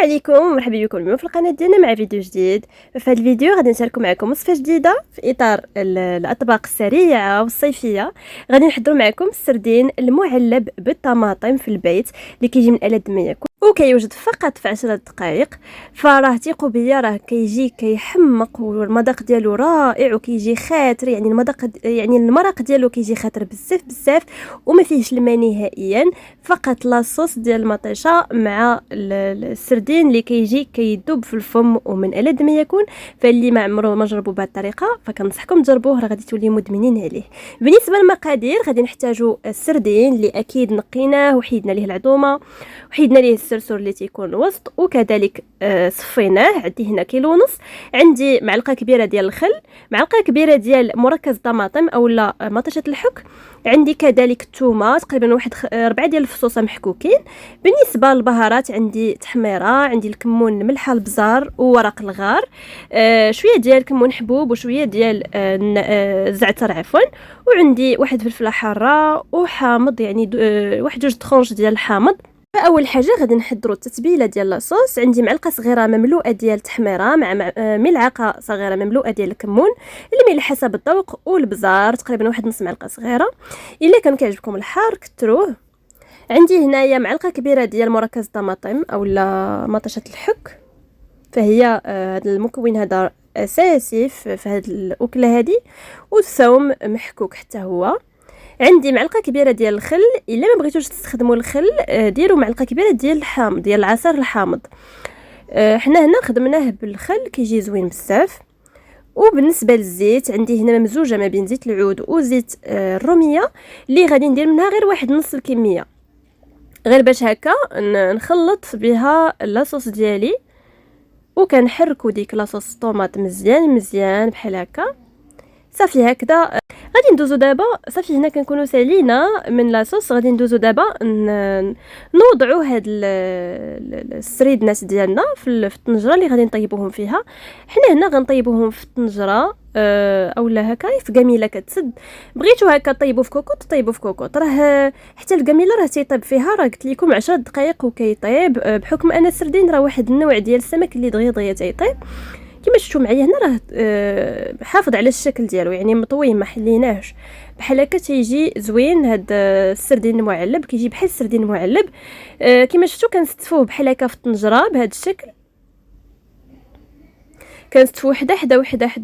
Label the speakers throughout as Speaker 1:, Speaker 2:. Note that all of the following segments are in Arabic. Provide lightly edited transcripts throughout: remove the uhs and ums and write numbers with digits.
Speaker 1: عليكم ومرحبا بكم اليوم في القناه ديالنا مع فيديو جديد. في هذا الفيديو غادي نشارك معكم وصفه جديده في اطار الاطباق السريعه والصيفيه. غادي نحضروا معكم السردين المعلب بالطماطم في البيت اللي كيجي من ألذ ما يكون وكيوجد فقط في 10 دقائق. فراه ثقوا بيا راه كيجي كيحمق والمذاق ديالو رائع وكيجي خاطر، يعني المرق ديالو كيجي خاطر بزاف بزاف وما فيهش الماء نهائيا، فقط لاصوص ديال المطيشه مع السردين اللي كيجي كيذوب في الفم ومن ألذ ما يكون. فاللي ما عمره ما جربوا بهذه الطريقه فكنصحكم تجربوه، راه غادي تولي مدمنين عليه. بالنسبه للمقادير غادي نحتاجوا السردين اللي اكيد نقيناه وحيدنا ليه العظومه وحيدنا ليه السرسور اللي تيكون الوسط، وكذلك صفيناه. عندي هنا كيلو ونص. عندي معلقه كبيره ديال الخل، معلقه كبيره ديال مركز طماطم اولا مطيشه الحك. عندي كذلك الثومه تقريبا واحد 4 ديال الفصوصه محكوكين. بالنسبه للبهارات عندي تحميره، عندي الكمون، الملحه، البزار وورق الغار، شويه ديال الكمون حبوب وشويه ديال الزعتر عفوا، وعندي واحد فلفله حاره وحامض، يعني واحد جوج طرونش ديال الحامض. اول حاجه غادي نحضروا التتبيله ديال لاصوص. عندي معلقه صغيره مملوءه ديال التحميره مع ملعقه صغيره مملوءه ديال الكمون، الملح حسب الذوق، والبزار تقريبا واحد نص معلقه صغيره. الا كان كيعجبكم الحار كثروه. عندي هنايا معلقه كبيره ديال مركز الطماطم اولا مطيشه الحك، فهي هذا المكون هذا اساسي في هذه الاكله هذه. والثوم محكوك حتى هو. عندي معلقه كبيره ديال الخل، الا ما بغيتوش تستخدموا الخل ديروا معلقه كبيره ديال الحامض، ديال العصير الحامض. حنا هنا خدمناه بالخل كيجي زوين بزاف. وبالنسبه للزيت عندي هنا ممزوجه ما بين زيت العود وزيت الروميه اللي غادي ندير منها غير واحد نص الكميه، غير باش هكا نخلط بها لاصوص ديالي وكنحركو ديك لاصوص الطوماط مزيان بحال هكا. صافي هكذا غادي ندوزو دابا. صافي هنا كنكونوا سالينا من لاصوص، غادي ندوزو دابا نوضعوا هاد السريدنات ديالنا في الطنجره اللي غادي نطيبوهم فيها. حنا هنا غنطيبوهم في الطنجره اولا هكا في قميله كتسد. بغيتو هكا طيبوا في كوكوط طيبوا في كوكوط، راه حتى القميله راه تيطيب فيها، راه قلت لكم 10 دقائق وكيطيب، بحكم ان السردين راه واحد النوع ديال السمك اللي دغيا تيطيب. كما شفتوا معايا هنا راه حافظ على الشكل ديالو، يعني مطوي ما حليناهش، بحال هكا تيجي زوين. هاد السردين المعلب كيجي بحال السردين المعلب. كما شفتوا كنستفوه بحال هكا في الطنجره بهذا الشكل، كنستفوه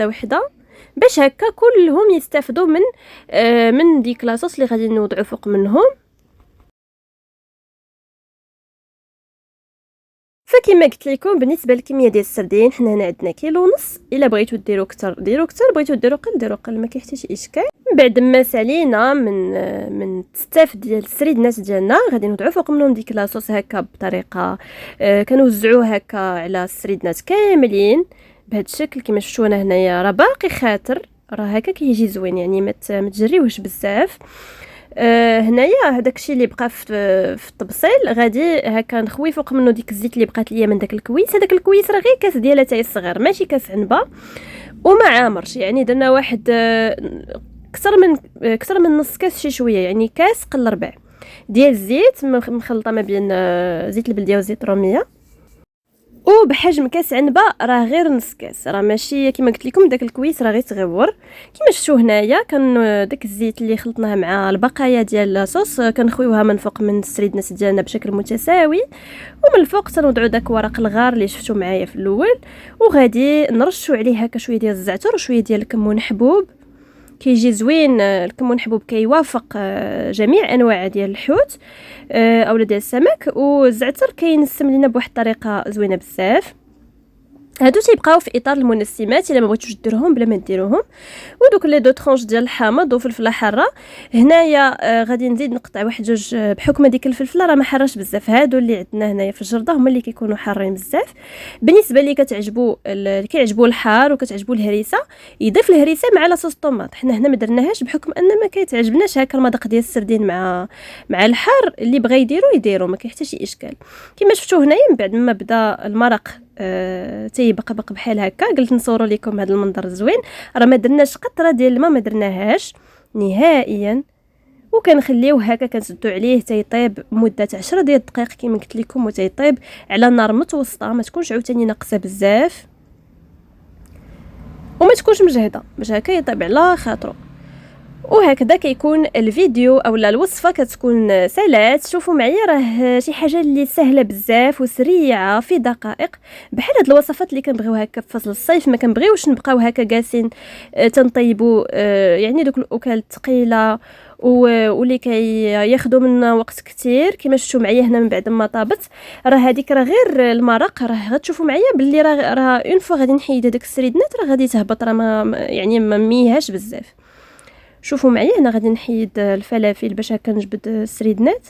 Speaker 1: وحده باش هكا كلهم يستافدوا من ديك لاصوص اللي غادي نوضعوا فوق منهم. فكما قلت لكم بالنسبه للكميه ديال السردين حنا هنا عندنا كيلو ونص. الا بغيتو ديروا اكثر ديروا اكثر، بغيتو ديروا قل ما كاين حتى اشكال. من بعد ما سالينا من التستاف ديال السريدنات ديالنا غادي نوضعوا فوق منهم ديك لاصوص هكا بطريقه كنوزعوه هكا على السريدنات كاملين بهذا الشكل. كما شفتوا انا هنايا راه باقي خاطر، راه هكا كيجي زوين، يعني ما تجريوهش بزاف. هنايا هذاك الشيء اللي بقى في الطبسيل غادي هكا نخوي فوق منه ديك الزيت اللي بقات ليا من داك الكويس. هذاك الكويس راه غير كاس ديالها تاعي الصغير، ماشي كاس عنبه وما عامرش، يعني درنا واحد اكثر من نص كاس شي شويه، يعني كاس قل ربع ديال الزيت مخلطه ما بين زيت البلديه وزيت الروميه. وبحجم كاس عنبه راه غير نص كاس، راه ماشي كما قلت لكم داك الكويس راه غير تغور. كما شفتوا هنايا كان داك الزيت اللي خلطناه مع البقايا ديال لاصوص كنخويوها من فوق من السريدنات ديالنا بشكل متساوي، ومن الفوق تنوضعوا داك ورق الغار اللي شفتوا معايا في الاول، وغادي نرشوا عليه هكا شويه ديال الزعتر وشويه ديال الكمون حبوب. كيجي زوين الكمون حبوب كيوافق جميع انواع ديال الحوت اولا ديال السمك، والزعتر كينسم لينا بواحد الطريقه زوينه بزاف. هادو تيبقاو في اطار المنسمات الا ما بغيتوش ديروهم بلا ما ديروهم. ودوك لي دو طرونش ديال الحامض وفلفله حاره. هنايا غادي نزيد نقطع واحد جوج بحكم ديك الفلفله راه ما حراش بزاف، هادو اللي عندنا هنايا في الجرده هما اللي كيكونوا حارين بزاف. بالنسبه اللي كيعجبوا الحار وكتعجبوا الهريسه يضيف الهريسه مع لاصوص الطوماط. حنا هنا ما درناهاش بحكم ان ما كيتعجبناش هكا المذاق ديال السردين مع الحار. اللي بغى يديروا ما كاين حتى شي اشكال. كما شفتوا هنايا من بعد ما بدا المرق تيبقبق بحال هكا، قلت نصوروا لكم هذا المنظر الزوين. راه ما درناش قطره ديال الماء، ما درناهاش نهائيا، وكنخليوه هكا كنسدو عليه تيطيب مده 10 ديال الدقائق كما قلت لكم، وتيطيب على نار متوسطه، ما تكونش عاوتاني ناقصه بزاف وما تكونش مجهده باش هكا يطيب على خاطرو. وهكذا كيكون الفيديو اولا الوصفه كتكون سالات. شوفوا معايا راه شي حاجه اللي سهله بزاف وسريعه في دقائق، بحال هاد الوصفات اللي كنبغيو هكا في فصل الصيف، ما كنبغيوش نبقاو هكا جالسين تنطيبوا يعني دوك الاكل الثقيله واللي كياخذوا منا وقت كتير. كما شفتوا معايا هنا من بعد ما طابت، راه هذيك راه غير المرق، راه غتشوفوا معايا باللي راه اون فوا غادي نحيد هذاك السريدنات راه غادي تهبط، راه يعني ما ميهاش بزاف. شوفوا معايا هنا غادي نحيد الفلافل باش هكا نجبد السريدنات.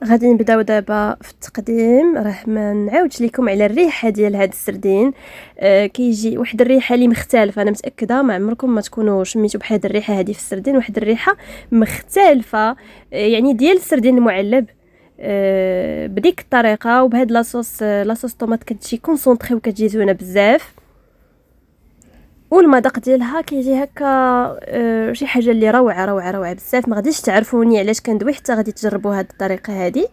Speaker 1: غادي نبداو دابا في التقديم. راه ما نعاودش لكم على الريحه ديال هذا السردين، كيجي واحد الريحه اللي مختلفه. انا متاكده ما عمركم ما تكونوا شميتوا بحال هذه الريحه هذه في السردين، واحد الريحه مختلفه يعني ديال السردين المعلب بديك الطريقه وبهاد لاصوص طوماط كتجي كونسونطري وكتجي زوينه بزاف. والمذاق ديالها كيجي هكا شي حاجه اللي روعه روعه روعه بزاف. ما غاديش تعرفوني علاش كندوي حتى غادي تجربوا هذه الطريقه هذه.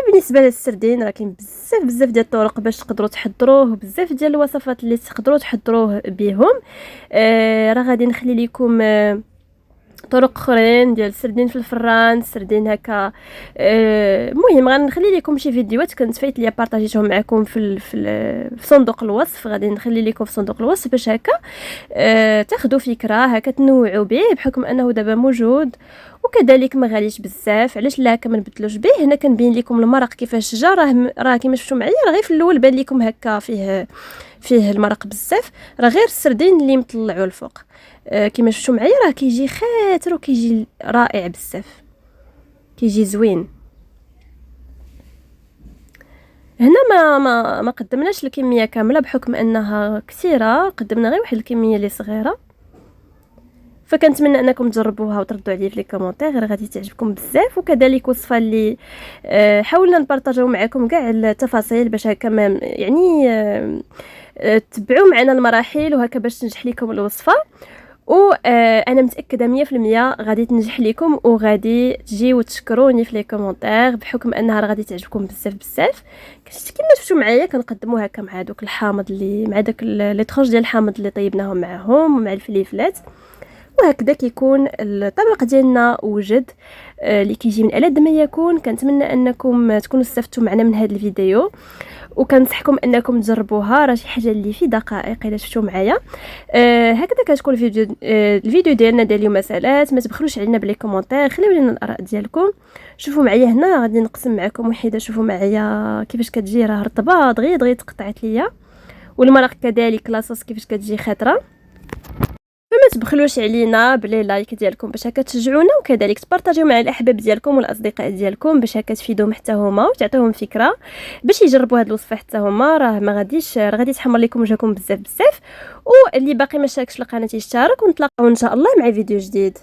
Speaker 1: بالنسبه للسردين راه كاين بزاف ديال الطرق باش تقدروا تحضروه، بزاف ديال الوصفات اللي تقدروا تحضروه بهم. راه غادي نخلي لكم طرق اخرين ديال السردين في الفران، السردين هكا. المهم غنخلي لكم شي فيديوهات كنت فايت ليا بارطاجيتهم معكم في صندوق الوصف. غادي نخلي لكم في صندوق الوصف باش هكا تاخذوا فكره هكا تنوعوا به، بحكم انه دابا موجود وكذلك ما غاليش بزاف. علاش لا هكا ما نبدلوش به؟ هنا كنبين لكم المرق كيفاش جا. راه كما شفتوا معايا راه غير في الاول بان لكم هكا فيه المرق بزاف، راه غير السردين اللي مطلعوا الفوق. كما شفتوا معايا راه كيجي خاطر وكيجي رائع بزاف، كيجي زوين. هنا ما قدمناش الكميه كامله بحكم انها كثيره، قدمنا غير واحد الكميه اللي صغيره. فكنتمنى انكم تجربوها وتردوا عليا في لي كومونتير، غادي تعجبكم بزاف. وكذلك وصفه اللي حاولنا نبارطاجيو معكم كاع التفاصيل باش هكا يعني تبعوا معنا المراحل وهكا باش تنجح لكم الوصفه. وانا متاكده 100% غادي تنجح لكم وغادي تجيو تشكروني في لي كومونتير، بحكم انها غادي تعجبكم بزاف. كما شفتوا معايا كنقدموا هكا مع دوك الحامض اللي مع داك لي ترونش ديال الحامض اللي طيبناهم معاهم ومع الفليفلات. وهكذا كيكون الطبق ديالنا وجد اللي كيجي من ألذ ما يكون. كنتمنى انكم تكونوا استفدتوا معنا من هذا الفيديو، وكنصحكم انكم تجربوها. راه شي حاجه اللي في دقائق الا شفتوا معايا. هكذا كتكون الفيديو ديالنا ديال اليوم سالات. ما تبخلوش علينا بلي كومونتير، خليو لنا الاراء ديالكم. شوفوا معايا هنا غادي نقسم معكم وحده. شوفوا معايا كيفاش كتجي، راه رطبه دغيا تقطعت ليا، والمرق كذلك لاصوص كيفاش كتجي خضره. فما تبخلوش علينا بلي لايك ديالكم باش هكا تشجعونا، وكذلك تبارطاجيو مع الاحباب ديالكم والاصدقاء ديالكم باش هكا تفيدوهم حتى هما وتعطيوهم فكره باش يجربوا هذه الوصفه حتى هما. راه ما غاديش، راه غادي تحمر لكم وجهكم بزاف. واللي باقي ما شاركش القناه يشترك، ونتلاقاو ان شاء الله مع فيديو جديد.